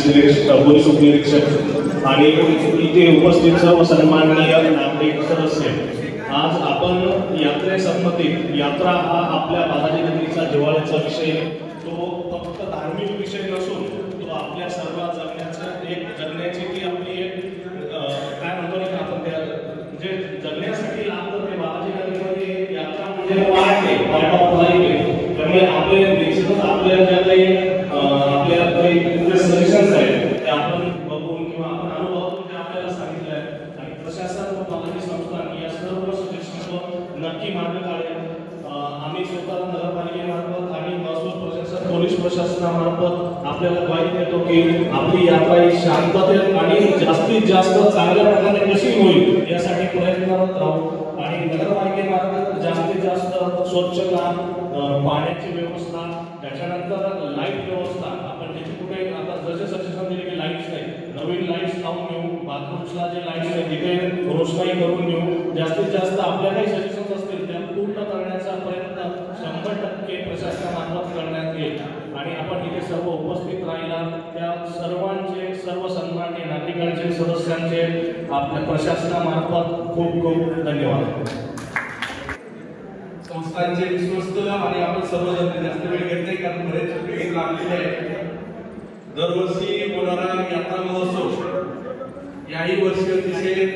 Police उपनिरीक्षक आणि इथे उपस्थित सर्व सन्माननीय नागरिक सदस्य, आज आपण यात्रेसंबंधित यात्रा हा आपल्या बालाजी नगरीचा जिव्हाळ्याचा विषय, तो फक्त धार्मिक विषय नसून तो आपल्या सर्व जगण्याची ती आपली एक काय म्हणतो ना आपण त्या म्हणजे जगण्यासाठी लागतं ते बालाजी नगरीमध्ये यात्रा म्हणजे पार्ट ऑफ लाईफ. त्यामुळे आपले निश्चितच आपल्या ज्या काही आपल्या काही सजेशन्स आहेत ते आपण बघून किंवा आपण अनुभवातून ते आपल्याला सांगितलं आहे आणि प्रशासन व बालाजी संस्थान या सर्व सजेशन्सवर नक्की मार्ग काढेल. आम्ही स्वतः नगरपालिकेमार्फत आणि महसूल प्रशासन पोलीस प्रशासनामार्फत आपल्याला ग्वाही देतो की आपली यात्रा ही शांततेत आणि जास्तीत जास्त चांगल्या प्रकारे कशी होईल यासाठी प्रयत्नरत राहू आणि नगरपालिकेमार्फत जास्तीत जास्त स्वच्छता, पाण्याची व्यवस्था, त्याच्यानंतर लाईट व्यवस्था, आपण त्याची कुठे आता जसे सजेशन दिले की लाईट्स नाही, नवीन लाईट्स लावून घेऊ, बाथरूम्सला जे लाईट्स आहे तिथे रोषणाई करून घेऊ, जास्तीत जास्त आपल्या काही सजेशन्स असतील त्या पूर्ण करण्याचा प्रयत्न 100% प्रशासनामार्फत करण्यात येईल. आणि आपण इथे सर्व उपस्थित राहिला त्या सर्वांचे, सर्व सन्माननीय नागरिकांचे, सदस्यांचे आपल्या प्रशासनामार्फत खूप खूप धन्यवाद. संस्थांचे विश्वस्त आणि आपण सर्वजण जास्त वेळ घेत नाही कारण बरेच वेळ लागलेले आहे. दरवर्षी होणारा यात्रा महोत्सव याही वर्षी अतिशय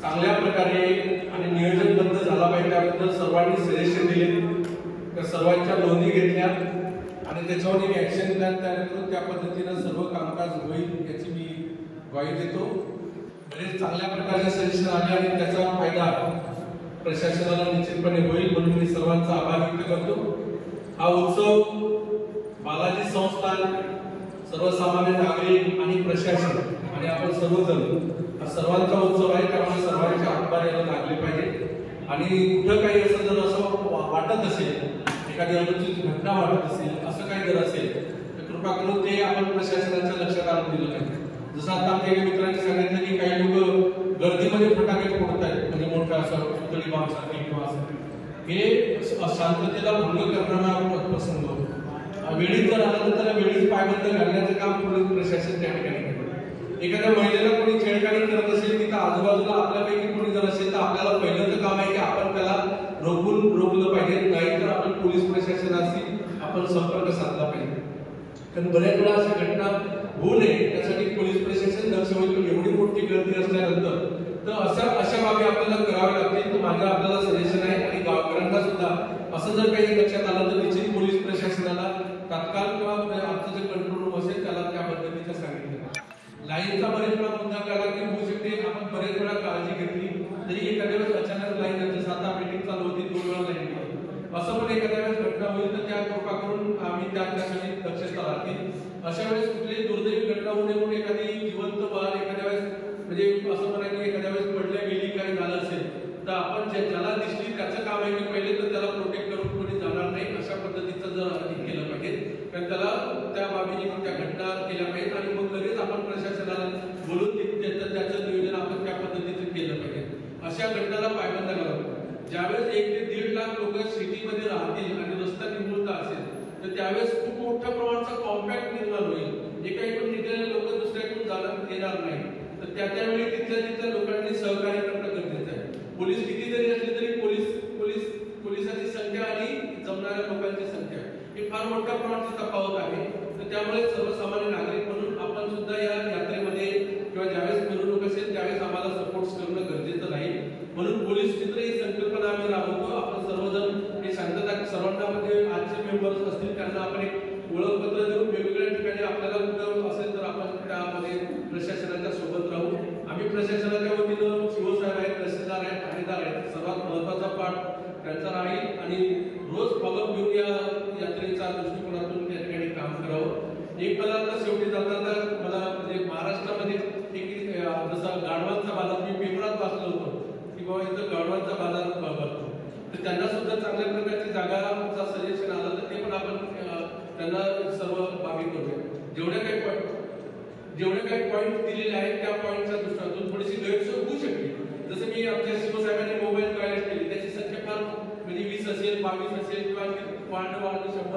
चांगल्या प्रकारे आणि नियोजनबद्ध झाला पाहिजे त्याबद्दल सर्वांनी सजेशन दिले, त्या सर्वांच्या नोंदी घेतल्या आणि त्याच्यावर एक ऍक्शन प्लॅन तयार करून त्या पद्धतीनं सर्व कामकाज होईल याची मी ग्वाही देतो. बरेच चांगल्या प्रकारचे सजेशन आले आणि त्याचा फायदा प्रशासनाला निश्चितपणे होईल म्हणून मी सर्वांचा आभार व्यक्त करतो. हा उत्सव बालाजी संस्थान, सर्वसामान्य नागरिक आणि प्रशासन आणि आपण सर्वजण हा सर्वांचा उत्सव आहे, त्यामुळे सर्वांचे हातभार याला लागले पाहिजे. आणि कुठं काही असं जर असं वाटत असेल, एखादी अनुचित घटना वाटत असेल, असं काही जर असेल तर कृपा करून ते आपण प्रशासनाच्या लक्षात आणून दिलं पाहिजे. जसं आता आपल्या मित्रांनी सांगितलं की काही लोक गर्दीमध्ये फटाके फोडत आहेत, म्हणजे मोठा असं पुतळी बांबसारखे किंवा असं, हे शांततेला भंग करणारा प्रसंग. वेळीच जर आलं तर त्याला वेळीच पायबंद घालण्याचं काम पोलीस प्रशासन त्या ठिकाणी करतं. एखाद्या महिलेला कोणी छेडछाडी करत असेल तिथं आजूबाजूला आपल्यापैकी कोणी जर असेल तर आपल्याला पहिल्यांदा काम आहे की आपण त्याला रोखलं पाहिजे, नाहीतर आपण पोलीस प्रशासनाशी आपण संपर्क साधला पाहिजे. कारण बऱ्याच वेळा अशा घटना होऊ नये त्यासाठी पोलीस प्रशासन लक्ष होईल. पण एवढी मोठी गर्दी असल्यानंतर तर अशा बाबी आपल्याला कराव्या लागतील. तर माझं आपल्याला सजेशन आहे आणि गावकऱ्यांना सुद्धा असं जर काही लक्षात आलं तर निश्चित पोलीस प्रशासनाला तात्काळ किंवा आमचं जे कंट्रोल रूम असेल त्याला त्या पद्धतीचं सांगितलं. लाईनचा बरेच वेळा मुद्दा काढला की होऊ शकते आपण बरेच वेळा काळजी घेतली तरी एखाद्या वेळेस अचानक लाईन जसं आता मीटिंग चालू होती 2 वेळा लाईन असं पण एखाद्या वेळेस घटना होईल तर त्या कृपा करून आम्ही त्यासाठी दक्षता राहतील. अशा वेळेस कुठलीही दुर्दैवी घटना होऊ नये म्हणून एखादी जिवंत बाळ एखाद्या वेळेस म्हणजे असं म्हणा की एखाद्या वेळेस पडल्या गेली काही झालं असेल तर आपण ज्याला दिसली त्याचं काम आहे की पहिले तर त्याला प्रोटेक्ट करून कोणी जाणार नाही अशा पद्धतीचं जर केलं पाहिजे. कारण त्याला त्या बाबीने त्या घटना केल्या पाहिजेत आणि मग लगेच आपण प्रशासनाला बोलून त्याचं नियोजन आपण त्या पद्धतीचं केलं पाहिजे. अशा घटनाला पायबंद घालावं. ज्यावेळेस 1 ते 1.5 लाख लोक सिटीमध्ये राहतील आणि रस्ता निमुळता असेल तर त्यावेळेस खूप मोठ्या प्रमाणाचा कॉम्पॅक्ट निर्माण होईल. एका इकडून निघालेले लोक दुसऱ्याकडून जाणार येणार नाही तर त्यावेळी तिथल्या लोकांनी सहकार्य करणं गरजेचं आहे. पोलीस किती जरी असले तरी पोलिसांची संख्या आणि जमणाऱ्या लोकांची संख्या ही फार मोठ्या प्रमाणात तफावत आहे. तर त्यामुळे सर्वसामान्य नागरिक म्हणून आपण सुद्धा या यात्रेमध्ये किंवा ज्यावेळेस मिरवणूक असेल त्यावेळेस आम्हाला सपोर्ट करणं गरजेचं राहील. म्हणून पोलीस चित्र ही संकल्पना आम्ही राबवतो. आपण सर्वजण हे शांतता सर्वांना म्हणजे आजचे मेंबर्स असतील त्यांना आपण एक ओळखपत्र देऊन वेगवेगळ्या ठिकाणी आपल्याला कुठं असेल तर आपण त्यामध्ये प्रशासनाच्या सोबत राहू. आम्ही प्रशासनाच्या वतीनं शिवसाहेब आहेत, तहसीलदार आहेत, ठाणेदार आहेत, सर्वात महत्वाचा पाठ त्यांचा राहील आणि रोज फॉलोअप घेऊन या यात्रेच्या दृष्टिकोनातून त्या ठिकाणी काम करावं. एक मला आता शेवटी जाताना मला म्हणजे महाराष्ट्रामध्ये एक जसा गाढवांचा बाजार मी पेपरात वाचलं होतं की बाबा इथं गाढवांचा बाजार भरतो तर त्यांना सुद्धा चांगल्या प्रकारची जागाचा सजेशन आलं तर ते पण आपण त्यांना सर्व बाबी करूया. जेवढे काही पॉईंट दिलेले आहेत त्या पॉईंटच्या दृष्टीतून थोडीशी गैरसोय होऊ शकते. जसं मी आमच्या शिवसाहेबांनी मोबाईल टॉयलेट केली त्याची संख्या फार म्हणजे 20 असेल, 22 असेल किंवा 100 असू शकतो.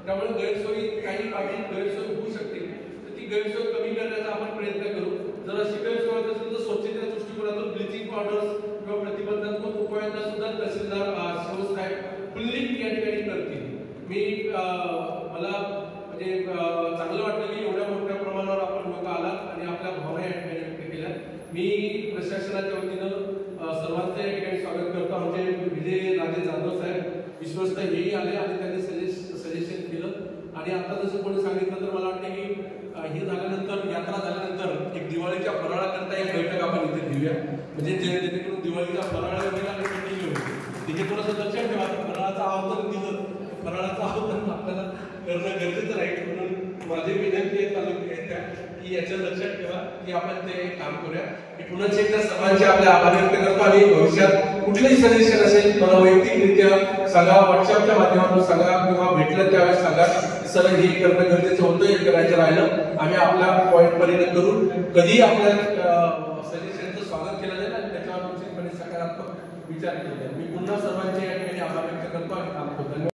त्यामुळे गैरसोयी काही बाबी गैरसोय होऊ शकते. ती गैरसोय कमी करण्याचा आपण प्रयत्न करू. जर अशी गैरसोय होत असेल तर स्वच्छतेच्या दृष्टिकोनातून ब्लिचिंग पावडर्स किंवा प्रतिबंधात्मक उपायांना सुद्धा तहसीलदार शिवसाहेब फुल्ली या ठिकाणी करतील. मी मला म्हणजे चांगलं वाटलं की एवढ्या मोठ्या प्रमाणावर आपण लोक आलात आणि आपल्या भावना या ठिकाणी व्यक्त केल्या. मी प्रशासनाच्या वतीनं सर्वांचं या ठिकाणी स्वागत करतो. आमचे विजय राजे जाधव साहेब विश्वस्त हेही आले आणि त्यांनी सजेशन केलं. आणि आता जसं कोणी सांगितलं तर मला वाटतं की हे झाल्यानंतर यात्रा झाल्यानंतर एक दिवाळीच्या फराळाकरता एक बैठक आपण इथे घेऊया. म्हणजे जेणेकरून दिवाळीचा फराळ वगैरे आणि कंटिन्यू होईल. तिथे थोडंसं लक्षात ठेवा फराळाचं आवर्तन दिलं फराळाचं आवर्तन आपल्याला करणं गरजेचं राहील. म्हणून माझी विनंती आहे तालुक्याच्या की याचं लक्षात ठेवा की आपण ते काम करूया. मी पुन्हा एकदा सर्वांचे आपले आभार व्यक्त करतो. आणि भविष्यात कुठलंही सजेशन असेल मला वैयक्तिकरित्या सांगा, व्हॉट्सअपच्या माध्यमातून सांगा किंवा भेटलं त्यावेळेस सांगा. सर हे करणं गरजेचं होतं, हे करायचं राहिलं आम्ही आपल्या पॉईंट पर्यंत करू. कधी आपल्या सजेशनचं स्वागत केलं जाईल आणि त्याच्यावर निश्चितपणे सकारात्मक विचार केला जाईल. मी पुन्हा सर्वांचे या ठिकाणी आभार व्यक्त करतो आणि काम करतो.